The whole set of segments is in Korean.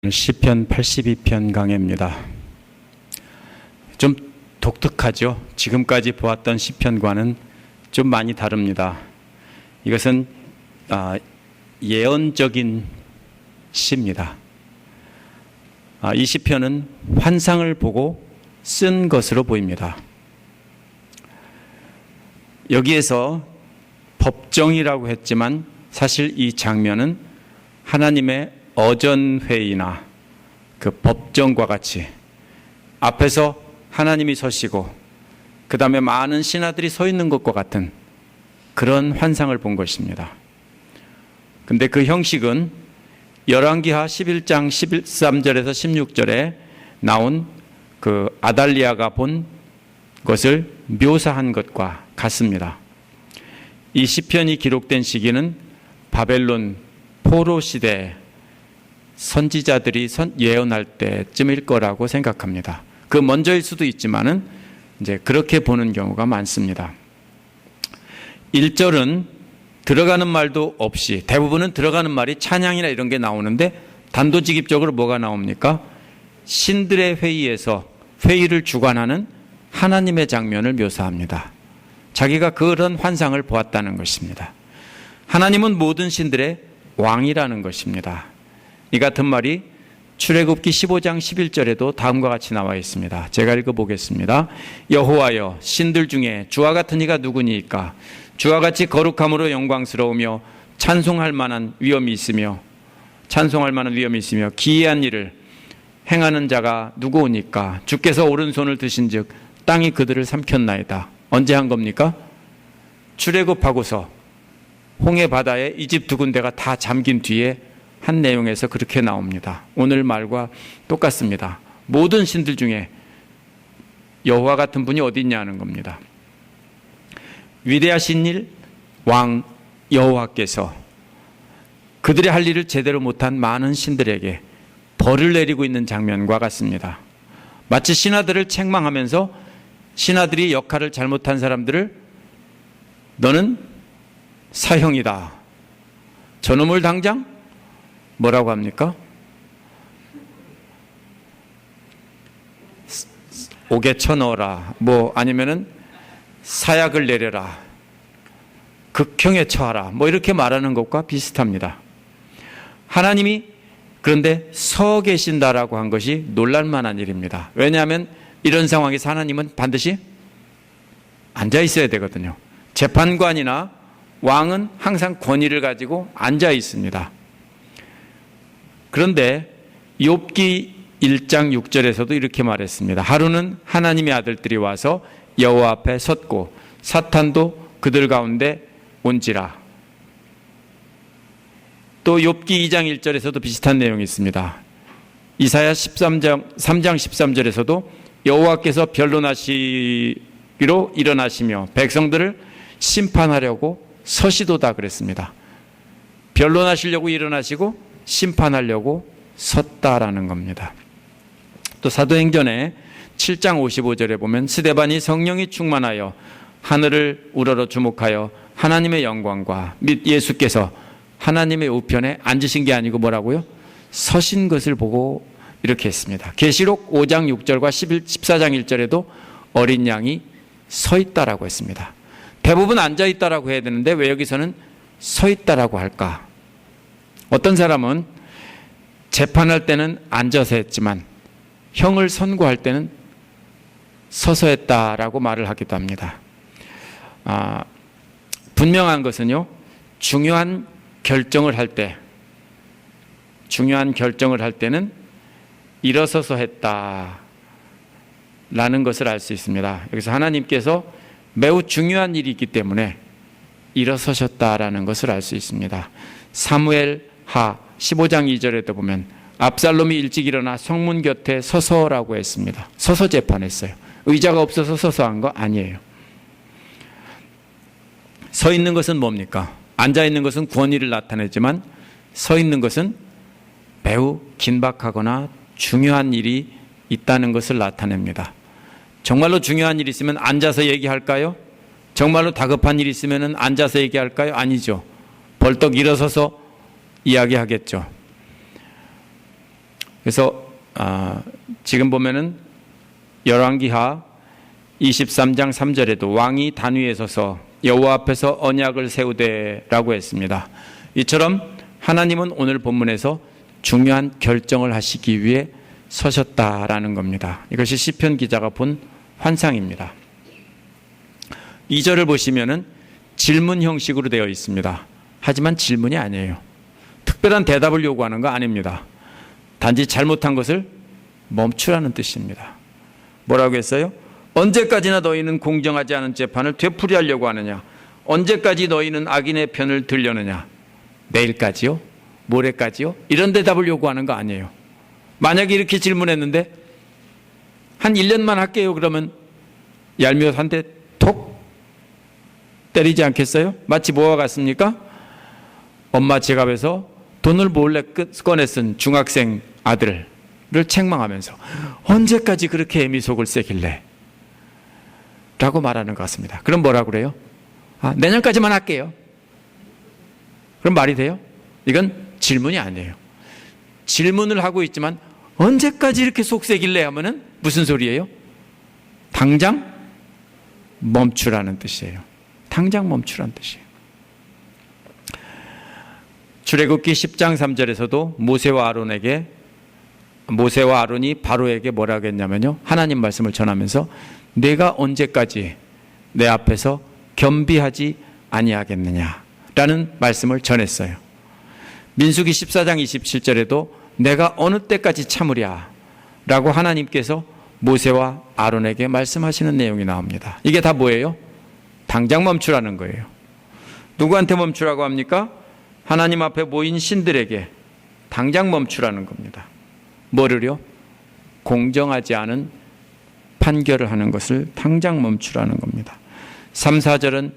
시편 82편 강해입니다. 좀 독특하죠. 지금까지 보았던 시편과는 좀 많이 다릅니다. 이것은 예언적인 시입니다. 이 시편은 환상을 보고 쓴 것으로 보입니다. 여기에서 법정이라고 했지만 사실 이 장면은 하나님의 어전회의나 그 법정과 같이 앞에서 하나님이 서시고 그 다음에 많은 신하들이 서 있는 것과 같은 그런 환상을 본 것입니다. 근데 그 형식은 열왕기하 11장 13절에서 16절에 나온 그 아달리아가 본 것을 묘사한 것과 같습니다. 이 시편이 기록된 시기는 바벨론 포로 시대 선지자들이 예언할 때쯤일 거라고 생각합니다. 그 먼저일 수도 있지만은 이제 그렇게 보는 경우가 많습니다. 1절은 들어가는 말도 없이 대부분은 들어가는 말이 찬양이나 이런 게 나오는데 단도직입적으로 뭐가 나옵니까? 신들의 회의에서 회의를 주관하는 하나님의 장면을 묘사합니다. 자기가 그런 환상을 보았다는 것입니다. 하나님은 모든 신들의 왕이라는 것입니다. 이 같은 말이 출애굽기 15장 11절에도 다음과 같이 나와 있습니다. 제가 읽어보겠습니다. 여호와여 신들 중에 주와 같은 이가 누구니이까? 주와 같이 거룩함으로 영광스러우며 찬송할 만한 위엄이 있으며 기이한 일을 행하는 자가 누구오니까? 주께서 오른손을 드신즉 땅이 그들을 삼켰나이다. 언제 한 겁니까? 출애굽하고서 홍해 바다에 이집 두 군데가 다 잠긴 뒤에 한 내용에서 그렇게 나옵니다. 오늘 말과 똑같습니다. 모든 신들 중에 여호와 같은 분이 어디 있냐는 겁니다. 위대하신 일 왕 여호와께서 그들의 할 일을 제대로 못한 많은 신들에게 벌을 내리고 있는 장면과 같습니다. 마치 신하들을 책망하면서 신하들이 역할을 잘못한 사람들을 너는 사형이다. 저놈을 당장 뭐라고 합니까? 옥에 쳐넣어라. 아니면은 사약을 내려라. 극형에 처하라. 이렇게 말하는 것과 비슷합니다. 하나님이 그런데 서 계신다라고 한 것이 놀랄만한 일입니다. 왜냐하면 이런 상황에서 하나님은 반드시 앉아 있어야 되거든요. 재판관이나 왕은 항상 권위를 가지고 앉아 있습니다. 그런데 욥기 1장 6절에서도 이렇게 말했습니다. 하루는 하나님의 아들들이 와서 여호와 앞에 섰고 사탄도 그들 가운데 온지라. 또 욥기 2장 1절에서도 비슷한 내용이 있습니다. 이사야 3장 13절에서도 여호와께서 변론하시기로 일어나시며 백성들을 심판하려고 서시도다 그랬습니다. 변론하시려고 일어나시고 심판하려고 섰다라는 겁니다. 또 사도행전에 7장 55절에 보면 스데반이 성령이 충만하여 하늘을 우러러 주목하여 하나님의 영광과 및 예수께서 하나님의 우편에 앉으신 게 아니고 뭐라고요? 서신 것을 보고 이렇게 했습니다. 계시록 5장 6절과 14장 1절에도 어린 양이 서 있다라고 했습니다. 대부분 앉아 있다라고 해야 되는데 왜 여기서는 서 있다라고 할까? 어떤 사람은 재판할 때는 앉아서 했지만 형을 선고할 때는 서서 했다라고 말을 하기도 합니다. 분명한 것은요, 중요한 결정을 할 때는 일어서서 했다라는 것을 알 수 있습니다. 여기서 하나님께서 매우 중요한 일이 있기 때문에 일어서셨다라는 것을 알 수 있습니다. 사무엘하 15장 2절에도 보면 압살롬이 일찍 일어나 성문 곁에 서서라고 했습니다. 서서 재판했어요. 의자가 없어서 서서 한 거 아니에요. 서 있는 것은 뭡니까? 앉아 있는 것은 권위를 나타내지만 서 있는 것은 매우 긴박하거나 중요한 일이 있다는 것을 나타냅니다. 정말로 중요한 일이 있으면 앉아서 얘기할까요? 정말로 다급한 일이 있으면 앉아서 얘기할까요? 아니죠. 벌떡 일어서서 이야기하겠죠. 그래서 지금 보면은 열왕기하 23장 3절에도 왕이 단위에 서서 여호와 앞에서 언약을 세우되라고 했습니다. 이처럼 하나님은 오늘 본문에서 중요한 결정을 하시기 위해 서셨다라는 겁니다. 이것이 시편 기자가 본 환상입니다. 2절을 보시면은 질문 형식으로 되어 있습니다. 하지만 질문이 아니에요. 특별한 대답을 요구하는 거 아닙니다. 단지 잘못한 것을 멈추라는 뜻입니다. 뭐라고 했어요? 언제까지나 너희는 공정하지 않은 재판을 되풀이하려고 하느냐? 언제까지 너희는 악인의 편을 들려느냐? 내일까지요? 모레까지요? 이런 대답을 요구하는 거 아니에요. 만약에 이렇게 질문했는데 한 1년만 할게요 그러면 얄미워 한 대 톡 때리지 않겠어요? 마치 뭐와 같습니까? 엄마 지갑에서 돈을 몰래 꺼내 쓴 중학생 아들을 책망하면서 언제까지 그렇게 애미 속을 새길래? 라고 말하는 것 같습니다. 그럼 뭐라고 그래요? 내년까지만 할게요. 그럼 말이 돼요? 이건 질문이 아니에요. 질문을 하고 있지만 언제까지 이렇게 속새길래 하면은 무슨 소리예요? 당장 멈추라는 뜻이에요. 당장 멈추라는 뜻이에요. 출애굽기 10장 3절에서도 모세와 아론이 바로에게 뭐라고 했냐면요. 하나님 말씀을 전하면서 내가 언제까지 내 앞에서 겸비하지 아니하겠느냐라는 말씀을 전했어요. 민수기 14장 27절에도 내가 어느 때까지 참으랴 라고 하나님께서 모세와 아론에게 말씀하시는 내용이 나옵니다. 이게 다 뭐예요? 당장 멈추라는 거예요. 누구한테 멈추라고 합니까? 하나님 앞에 모인 신들에게 당장 멈추라는 겁니다. 뭐를요? 공정하지 않은 판결을 하는 것을 당장 멈추라는 겁니다. 3, 4절은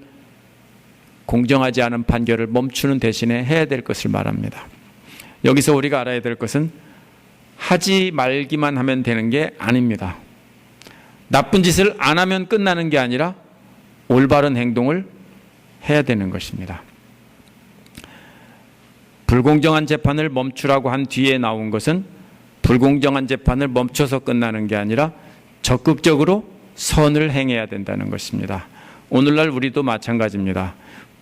공정하지 않은 판결을 멈추는 대신에 해야 될 것을 말합니다. 여기서 우리가 알아야 될 것은 하지 말기만 하면 되는 게 아닙니다. 나쁜 짓을 안 하면 끝나는 게 아니라 올바른 행동을 해야 되는 것입니다. 불공정한 재판을 멈추라고 한 뒤에 나온 것은 불공정한 재판을 멈춰서 끝나는 게 아니라 적극적으로 선을 행해야 된다는 것입니다. 오늘날 우리도 마찬가지입니다.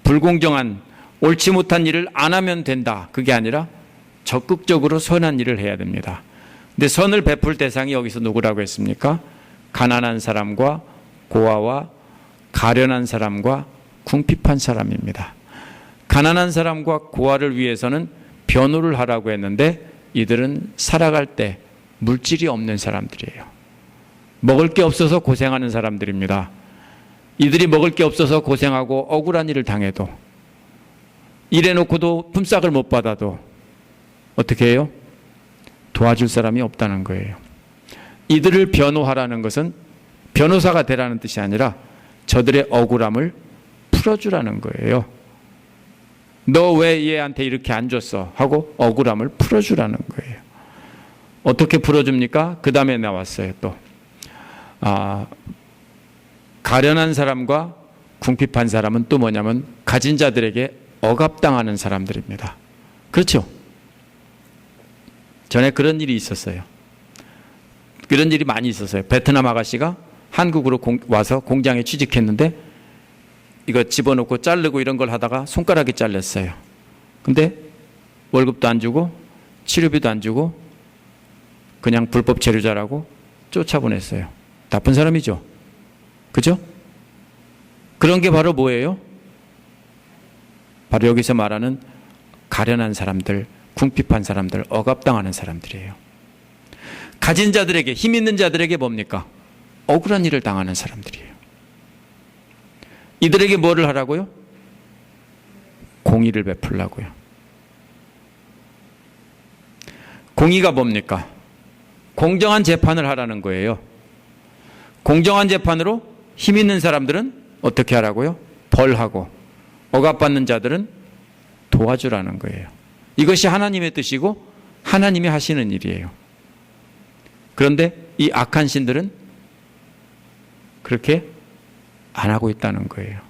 불공정한 옳지 못한 일을 안 하면 된다. 그게 아니라 적극적으로 선한 일을 해야 됩니다. 근데 선을 베풀 대상이 여기서 누구라고 했습니까? 가난한 사람과 고아와 가련한 사람과 궁핍한 사람입니다. 가난한 사람과 고아를 위해서는 변호를 하라고 했는데 이들은 살아갈 때 물질이 없는 사람들이에요. 먹을 게 없어서 고생하는 사람들입니다. 이들이 먹을 게 없어서 고생하고 억울한 일을 당해도 일해놓고도 품삯을 못 받아도 어떻게 해요? 도와줄 사람이 없다는 거예요. 이들을 변호하라는 것은 변호사가 되라는 뜻이 아니라 저들의 억울함을 풀어주라는 거예요. 너 왜 얘한테 이렇게 안 줬어? 하고 억울함을 풀어주라는 거예요. 어떻게 풀어줍니까? 그 다음에 나왔어요. 또 가련한 사람과 궁핍한 사람은 또 뭐냐면 가진 자들에게 억압당하는 사람들입니다. 그렇죠? 전에 그런 일이 있었어요. 그런 일이 많이 있었어요. 베트남 아가씨가 한국으로 와서 공장에 취직했는데 이거 집어넣고 자르고 이런 걸 하다가 손가락이 잘렸어요. 근데 월급도 안 주고 치료비도 안 주고 그냥 불법 체류자라고 쫓아보냈어요. 나쁜 사람이죠. 그죠? 그런 게 바로 뭐예요? 바로 여기서 말하는 가련한 사람들, 궁핍한 사람들, 억압당하는 사람들이에요. 가진 자들에게, 힘 있는 자들에게 뭡니까? 억울한 일을 당하는 사람들이에요. 이들에게 뭐를 하라고요? 공의를 베풀라고요. 공의가 뭡니까? 공정한 재판을 하라는 거예요. 공정한 재판으로 힘 있는 사람들은 어떻게 하라고요? 벌하고 억압받는 자들은 도와주라는 거예요. 이것이 하나님의 뜻이고 하나님이 하시는 일이에요. 그런데 이 악한 신들은 그렇게 안 하고 있다는 거예요.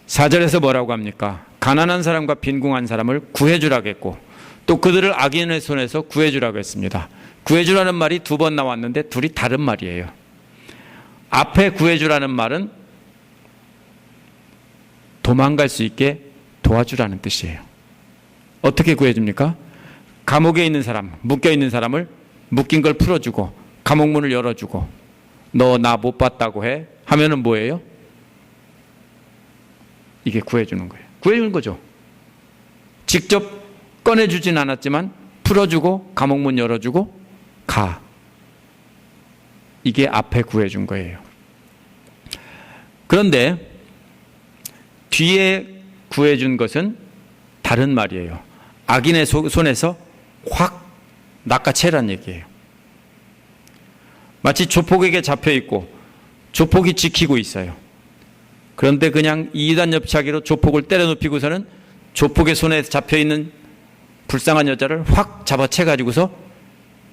4절에서 뭐라고 합니까? 가난한 사람과 빈궁한 사람을 구해주라고 했고 또 그들을 악인의 손에서 구해주라고 했습니다. 구해주라는 말이 두 번 나왔는데 둘이 다른 말이에요. 앞에 구해주라는 말은 도망갈 수 있게 도와주라는 뜻이에요. 어떻게 구해줍니까? 감옥에 있는 사람, 묶여 있는 사람을 묶인 걸 풀어주고 감옥 문을 열어주고 너 나 못 봤다고 해 하면은 뭐예요? 이게 구해주는 거예요. 구해주는 거죠. 직접 꺼내주진 않았지만 풀어주고 감옥 문 열어주고 가. 이게 앞에 구해준 거예요. 그런데 뒤에 구해준 것은 다른 말이에요. 악인의 손에서 확 낚아채란 얘기예요. 마치 조폭에게 잡혀 있고 조폭이 지키고 있어요. 그런데 그냥 2단 엽차기로 조폭을 때려 눕히고서는 조폭의 손에 잡혀 있는 불쌍한 여자를 확 잡아채 가지고서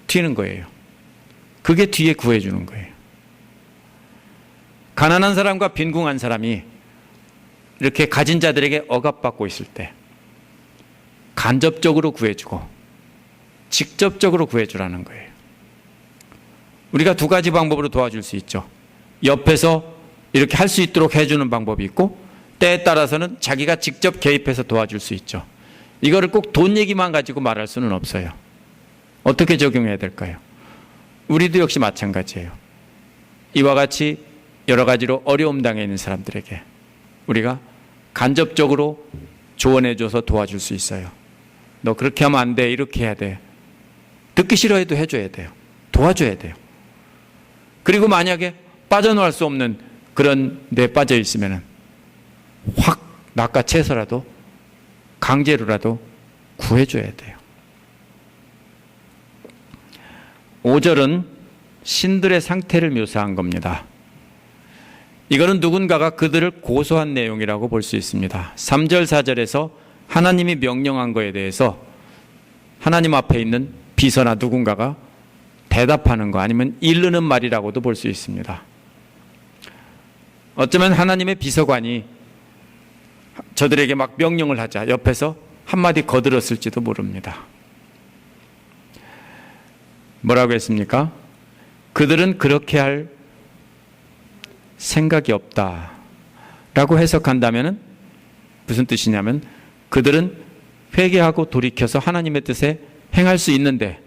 튀는 거예요. 그게 뒤에 구해주는 거예요. 가난한 사람과 빈궁한 사람이 이렇게 가진 자들에게 억압받고 있을 때 간접적으로 구해주고 직접적으로 구해주라는 거예요. 우리가 두 가지 방법으로 도와줄 수 있죠. 옆에서 이렇게 할 수 있도록 해주는 방법이 있고 때에 따라서는 자기가 직접 개입해서 도와줄 수 있죠. 이거를 꼭 돈 얘기만 가지고 말할 수는 없어요. 어떻게 적용해야 될까요? 우리도 역시 마찬가지예요. 이와 같이 여러 가지로 어려움 당해 있는 사람들에게 우리가 간접적으로 조언해줘서 도와줄 수 있어요. 너 그렇게 하면 안 돼. 이렇게 해야 돼. 듣기 싫어해도 해줘야 돼요. 도와줘야 돼요. 그리고 만약에 빠져나갈 수 없는 그런 데 빠져 있으면 확 낚아채서라도 강제로라도 구해줘야 돼요. 5절은 신들의 상태를 묘사한 겁니다. 이거는 누군가가 그들을 고소한 내용이라고 볼 수 있습니다. 3절, 4절에서 하나님이 명령한 거에 대해서 하나님 앞에 있는 비서나 누군가가 대답하는 거 아니면 이르는 말이라고도 볼 수 있습니다. 어쩌면 하나님의 비서관이 저들에게 막 명령을 하자 옆에서 한마디 거들었을지도 모릅니다. 뭐라고 했습니까? 그들은 그렇게 할 생각이 없다 라고 해석한다면 무슨 뜻이냐면 그들은 회개하고 돌이켜서 하나님의 뜻에 행할 수 있는데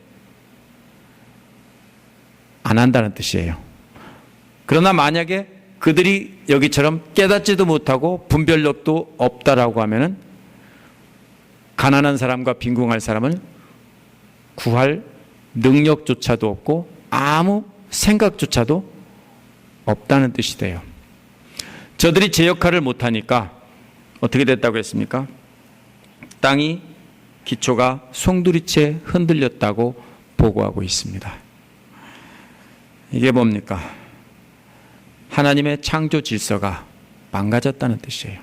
안 한다는 뜻이에요. 그러나 만약에 그들이 여기처럼 깨닫지도 못하고 분별력도 없다라고 하면은 가난한 사람과 빈궁할 사람은 구할 능력조차도 없고 아무 생각조차도 없다는 뜻이 돼요. 저들이 제 역할을 못하니까 어떻게 됐다고 했습니까? 땅이 기초가 송두리째 흔들렸다고 보고하고 있습니다. 이게 뭡니까? 하나님의 창조 질서가 망가졌다는 뜻이에요.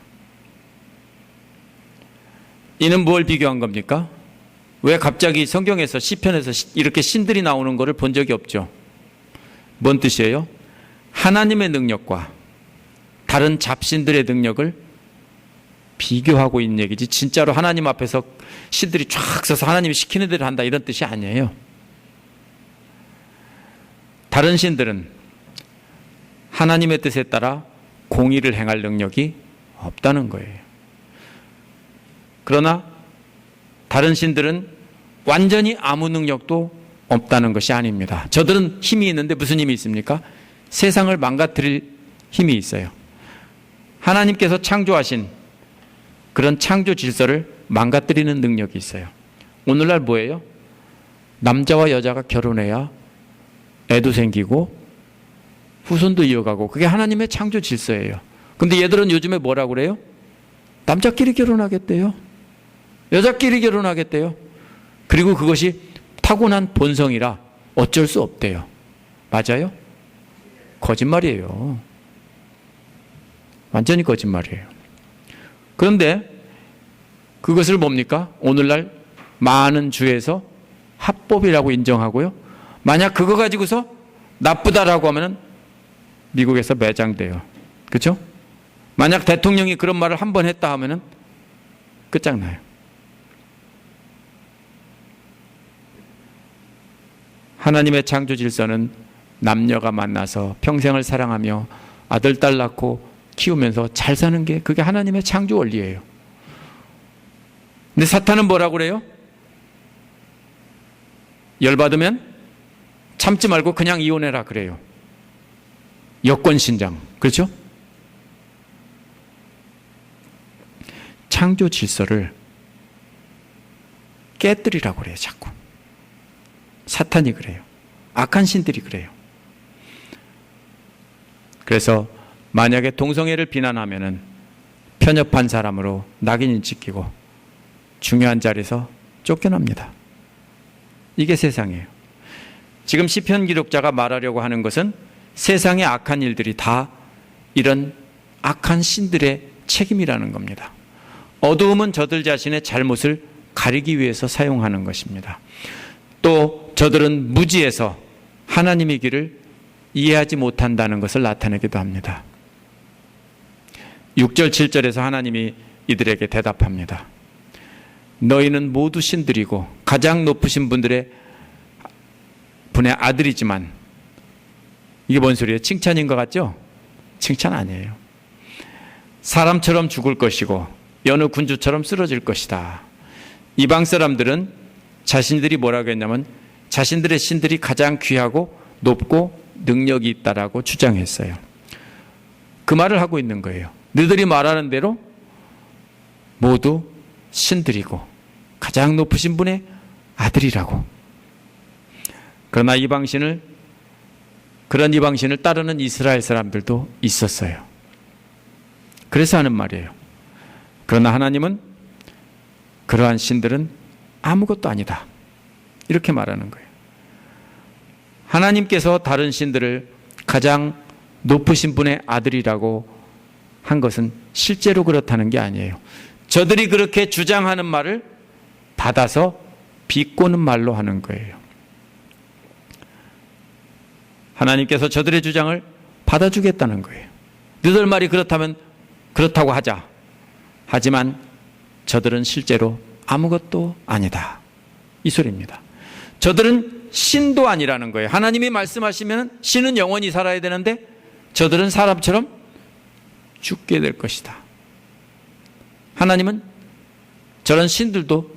이는 뭘 비교한 겁니까? 왜 갑자기 성경에서 시편에서 이렇게 신들이 나오는 것을 본 적이 없죠? 뭔 뜻이에요? 하나님의 능력과 다른 잡신들의 능력을 비교하고 있는 얘기지 진짜로 하나님 앞에서 신들이 쫙 서서 하나님이 시키는 대로 한다 이런 뜻이 아니에요. 다른 신들은 하나님의 뜻에 따라 공의를 행할 능력이 없다는 거예요. 그러나 다른 신들은 완전히 아무 능력도 없다는 것이 아닙니다. 저들은 힘이 있는데 무슨 힘이 있습니까? 세상을 망가뜨릴 힘이 있어요. 하나님께서 창조하신 그런 창조 질서를 망가뜨리는 능력이 있어요. 오늘날 뭐예요? 남자와 여자가 결혼해야 애도 생기고 후손도 이어가고 그게 하나님의 창조 질서예요. 근데 얘들은 요즘에 뭐라고 그래요? 남자끼리 결혼하겠대요. 여자끼리 결혼하겠대요. 그리고 그것이 타고난 본성이라 어쩔 수 없대요. 맞아요? 거짓말이에요. 완전히 거짓말이에요. 그런데 그것을 뭡니까? 오늘날 많은 주에서 합법이라고 인정하고요. 만약 그거 가지고서 나쁘다라고 하면 미국에서 매장돼요. 그렇죠? 만약 대통령이 그런 말을 한 번 했다 하면 끝장나요. 하나님의 창조 질서는 남녀가 만나서 평생을 사랑하며 아들, 딸 낳고 키우면서 잘 사는 게 그게 하나님의 창조 원리예요. 근데 사탄은 뭐라고 그래요? 열받으면 참지 말고 그냥 이혼해라 그래요. 여권신장. 그렇죠? 창조 질서를 깨뜨리라고 그래요. 자꾸. 사탄이 그래요. 악한 신들이 그래요. 그래서 만약에 동성애를 비난하면은 편협한 사람으로 낙인이 찍히고 중요한 자리에서 쫓겨납니다. 이게 세상이에요. 지금 시편 기록자가 말하려고 하는 것은 세상의 악한 일들이 다 이런 악한 신들의 책임이라는 겁니다. 어두움은 저들 자신의 잘못을 가리기 위해서 사용하는 것입니다. 또 저들은 무지해서 하나님의 길을 이해하지 못한다는 것을 나타내기도 합니다. 6절 7절에서 하나님이 이들에게 대답합니다. 너희는 모두 신들이고 가장 높으신 분의 아들이지만, 이게 뭔 소리예요? 칭찬인 것 같죠? 칭찬 아니에요. 사람처럼 죽을 것이고 여느 군주처럼 쓰러질 것이다. 이방 사람들은 자신들이 뭐라고 했냐면 자신들의 신들이 가장 귀하고 높고 능력이 있다라고 주장했어요. 그 말을 하고 있는 거예요. 너희들이 말하는 대로 모두 신들이고 가장 높으신 분의 아들이라고. 그러나 그런 이방신을 따르는 이스라엘 사람들도 있었어요. 그래서 하는 말이에요. 그러나 하나님은 그러한 신들은 아무것도 아니다, 이렇게 말하는 거예요. 하나님께서 다른 신들을 가장 높으신 분의 아들이라고 한 것은 실제로 그렇다는 게 아니에요. 저들이 그렇게 주장하는 말을 받아서 비꼬는 말로 하는 거예요. 하나님께서 저들의 주장을 받아주겠다는 거예요. 너희들 말이 그렇다면 그렇다고 하자. 하지만 저들은 실제로 아무것도 아니다, 이 소리입니다. 저들은 신도 아니라는 거예요. 하나님이 말씀하시면 신은 영원히 살아야 되는데 저들은 사람처럼 죽게 될 것이다. 하나님은 저런 신들도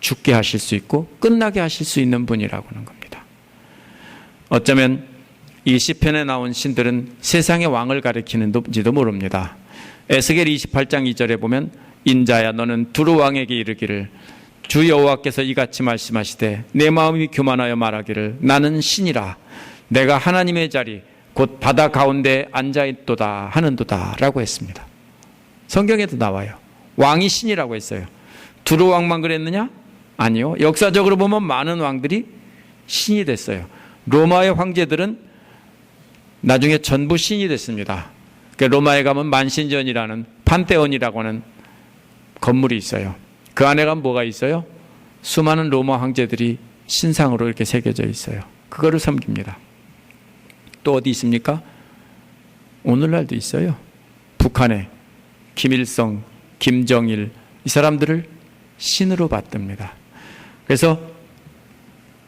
죽게 하실 수 있고 끝나게 하실 수 있는 분이라고 하는 겁니다. 어쩌면 이 시편에 나온 신들은 세상의 왕을 가리키는지도 모릅니다. 에스겔 28장 2절에 보면 인자야 너는 두루 왕에게 이르기를 주 여호와께서 이같이 말씀하시되 내 마음이 교만하여 말하기를 나는 신이라 내가 하나님의 자리 곧 바다 가운데 앉아있도다 하는도다 라고 했습니다. 성경에도 나와요. 왕이 신이라고 했어요. 두루 왕만 그랬느냐? 아니요. 역사적으로 보면 많은 왕들이 신이 됐어요. 로마의 황제들은 나중에 전부 신이 됐습니다. 로마에 가면 만신전이라는 판테온이라고 하는 건물이 있어요. 그 안에 가면 뭐가 있어요? 수많은 로마 황제들이 신상으로 이렇게 새겨져 있어요. 그거를 섬깁니다. 또 어디 있습니까? 오늘날도 있어요. 북한에 김일성, 김정일, 이 사람들을 신으로 받듭니다. 그래서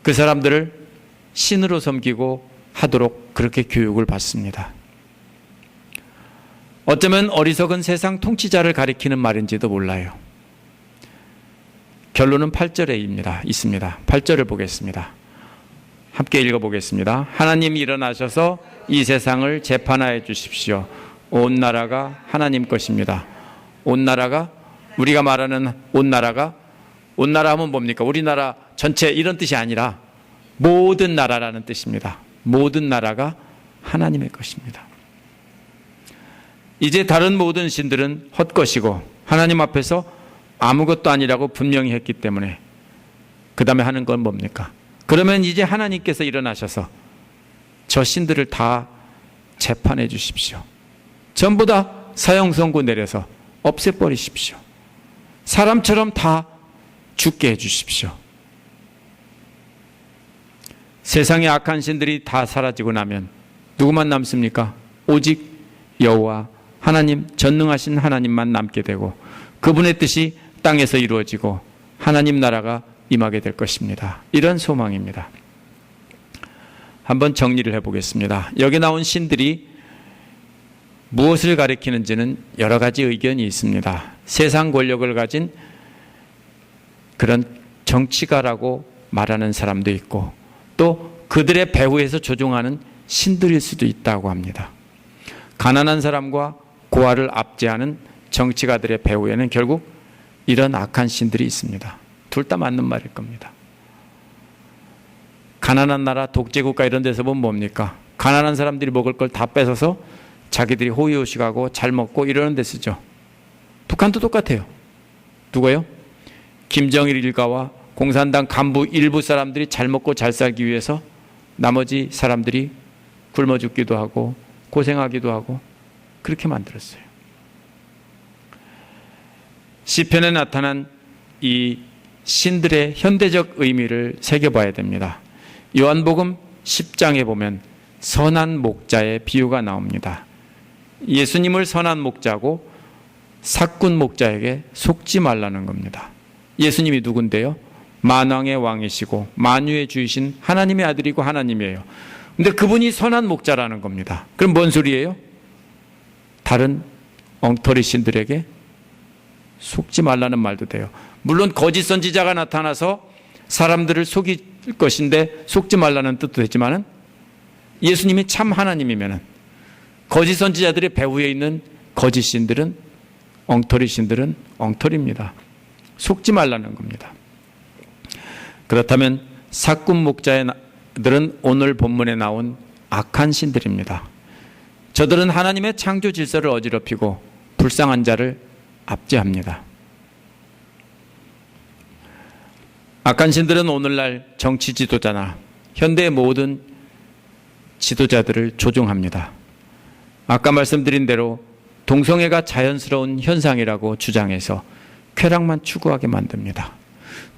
그 사람들을 신으로 섬기고 하도록 그렇게 교육을 받습니다. 어쩌면 어리석은 세상 통치자를 가리키는 말인지도 몰라요. 결론은 8절에 있습니다. 8절을 보겠습니다. 함께 읽어보겠습니다. 하나님이 일어나셔서 이 세상을 재판하여 주십시오. 온 나라가 하나님 것입니다. 온 나라가, 우리가 말하는 온 나라 하면 뭡니까? 우리나라 전체 이런 뜻이 아니라 모든 나라라는 뜻입니다. 모든 나라가 하나님의 것입니다. 이제 다른 모든 신들은 헛것이고 하나님 앞에서 아무것도 아니라고 분명히 했기 때문에 그 다음에 하는 건 뭡니까? 그러면 이제 하나님께서 일어나셔서 저 신들을 다 재판해 주십시오. 전부 다 사형 선고 내려서 없애버리십시오. 사람처럼 다 죽게 해 주십시오. 세상의 악한 신들이 다 사라지고 나면 누구만 남습니까? 오직 여호와 하나님, 전능하신 하나님만 남게 되고 그분의 뜻이 땅에서 이루어지고 하나님 나라가 임하게 될 것입니다. 이런 소망입니다. 한번 정리를 해보겠습니다. 여기 나온 신들이 무엇을 가리키는지는 여러 가지 의견이 있습니다. 세상 권력을 가진 그런 정치가라고 말하는 사람도 있고, 또 그들의 배후에서 조종하는 신들일 수도 있다고 합니다. 가난한 사람과 고아를 압제하는 정치가들의 배후에는 결국 이런 악한 신들이 있습니다. 둘 다 맞는 말일 겁니다. 가난한 나라, 독재국가 이런 데서 보면 뭡니까? 가난한 사람들이 먹을 걸 다 뺏어서 자기들이 호의호식하고 잘 먹고 이러는 데 쓰죠. 북한도 똑같아요. 누가요? 김정일 일가와 공산당 간부 일부 사람들이 잘 먹고 잘 살기 위해서 나머지 사람들이 굶어 죽기도 하고 고생하기도 하고 그렇게 만들었어요. 시편에 나타난 이 신들의 현대적 의미를 새겨봐야 됩니다. 요한복음 10장에 보면 선한 목자의 비유가 나옵니다. 예수님을 선한 목자고 삭군 목자에게 속지 말라는 겁니다. 예수님이 누군데요? 만왕의 왕이시고 만유의 주이신 하나님의 아들이고 하나님이에요. 근데 그분이 선한 목자라는 겁니다. 그럼 뭔 소리예요? 다른 엉터리 신들에게 속지 말라는 말도 돼요. 물론 거짓 선지자가 나타나서 사람들을 속일 것인데 속지 말라는 뜻도 되지만은 예수님이 참 하나님이면은 거짓 선지자들의 배후에 있는 거짓 신들은 엉터리 신들은 엉터리입니다. 속지 말라는 겁니다. 그렇다면 삭군 목자들은 오늘 본문에 나온 악한 신들입니다. 저들은 하나님의 창조 질서를 어지럽히고 불쌍한 자를 압제합니다. 악한 신들은 오늘날 정치 지도자나 현대의 모든 지도자들을 조종합니다. 아까 말씀드린 대로 동성애가 자연스러운 현상이라고 주장해서 쾌락만 추구하게 만듭니다.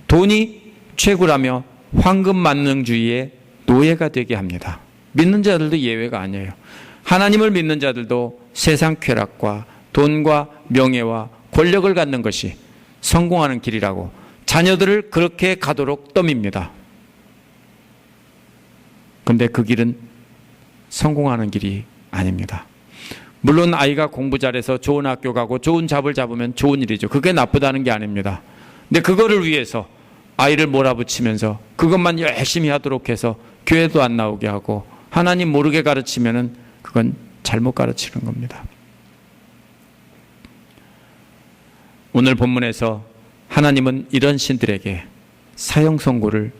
돈이 최고라며 황금만능주의의 노예가 되게 합니다. 믿는 자들도 예외가 아니에요. 하나님을 믿는 자들도 세상 쾌락과 돈과 명예와 권력을 갖는 것이 성공하는 길이라고 자녀들을 그렇게 가도록 떠밉니다. 그런데 그 길은 성공하는 길이 아닙니다. 물론 아이가 공부 잘해서 좋은 학교 가고 좋은 잡을 잡으면 좋은 일이죠. 그게 나쁘다는 게 아닙니다. 근데 그거를 위해서 아이를 몰아붙이면서 그것만 열심히 하도록 해서 교회도 안 나오게 하고 하나님 모르게 가르치면은 그건 잘못 가르치는 겁니다. 오늘 본문에서 하나님은 이런 신들에게 사형 선고를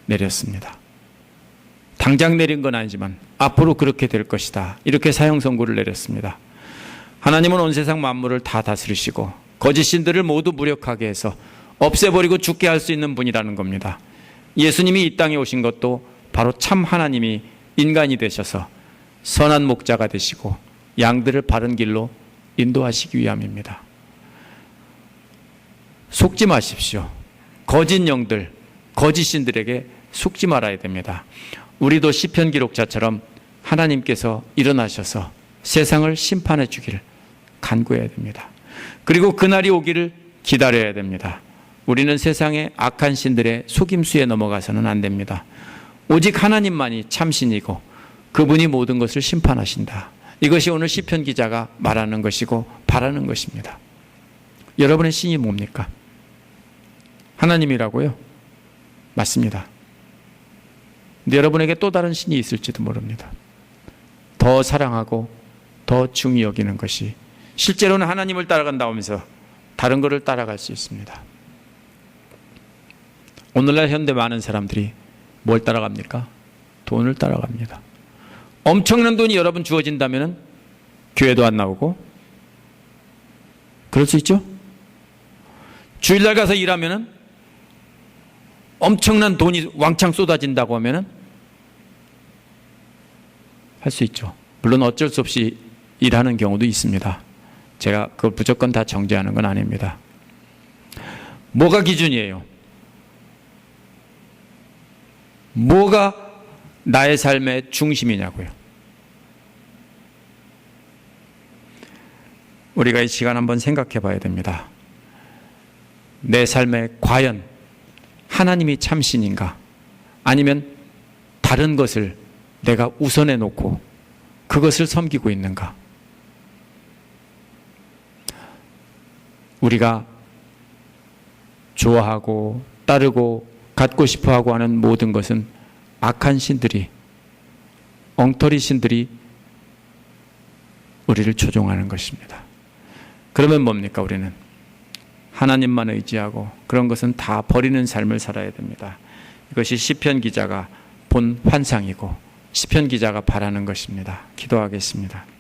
내렸습니다. 당장 내린 건 아니지만 앞으로 그렇게 될 것이다. 이렇게 사형 선고를 내렸습니다. 하나님은 온 세상 만물을 다 다스리시고 거짓 신들을 모두 무력하게 해서 없애버리고 죽게 할 수 있는 분이라는 겁니다. 예수님이 이 땅에 오신 것도 바로 참 하나님이 인간이 되셔서 선한 목자가 되시고 양들을 바른 길로 인도하시기 위함입니다. 속지 마십시오. 거짓 영들, 거짓 신들에게 속지 말아야 됩니다. 우리도 시편 기록자처럼 하나님께서 일어나셔서 세상을 심판해 주기를 간구해야 됩니다. 그리고 그날이 오기를 기다려야 됩니다. 우리는 세상의 악한 신들의 속임수에 넘어가서는 안 됩니다. 오직 하나님만이 참신이고 그분이 모든 것을 심판하신다. 이것이 오늘 시편 기자가 말하는 것이고 바라는 것입니다. 여러분의 신이 뭡니까? 하나님이라고요? 맞습니다. 근데 여러분에게 또 다른 신이 있을지도 모릅니다. 더 사랑하고 더 중히 여기는 것이 실제로는 하나님을 따라간다고 하면서 다른 것을 따라갈 수 있습니다. 오늘날 현대 많은 사람들이 뭘 따라갑니까? 돈을 따라갑니다. 엄청난 돈이 여러분 주어진다면 교회도 안 나오고 그럴 수 있죠? 주일날 가서 일하면 엄청난 돈이 왕창 쏟아진다고 하면 할 수 있죠. 물론 어쩔 수 없이 일하는 경우도 있습니다. 제가 그걸 무조건 다 정죄하는 건 아닙니다. 뭐가 기준이에요? 뭐가 나의 삶의 중심이냐고요. 우리가 이 시간 한번 생각해 봐야 됩니다. 내 삶에 과연 하나님이 참신인가? 아니면 다른 것을 내가 우선해 놓고 그것을 섬기고 있는가? 우리가 좋아하고 따르고 갖고 싶어하고 하는 모든 것은 악한 신들이, 엉터리 신들이 우리를 조종하는 것입니다. 그러면 뭡니까? 우리는 하나님만 의지하고 그런 것은 다 버리는 삶을 살아야 됩니다. 이것이 시편 기자가 본 환상이고 시편 기자가 바라는 것입니다. 기도하겠습니다.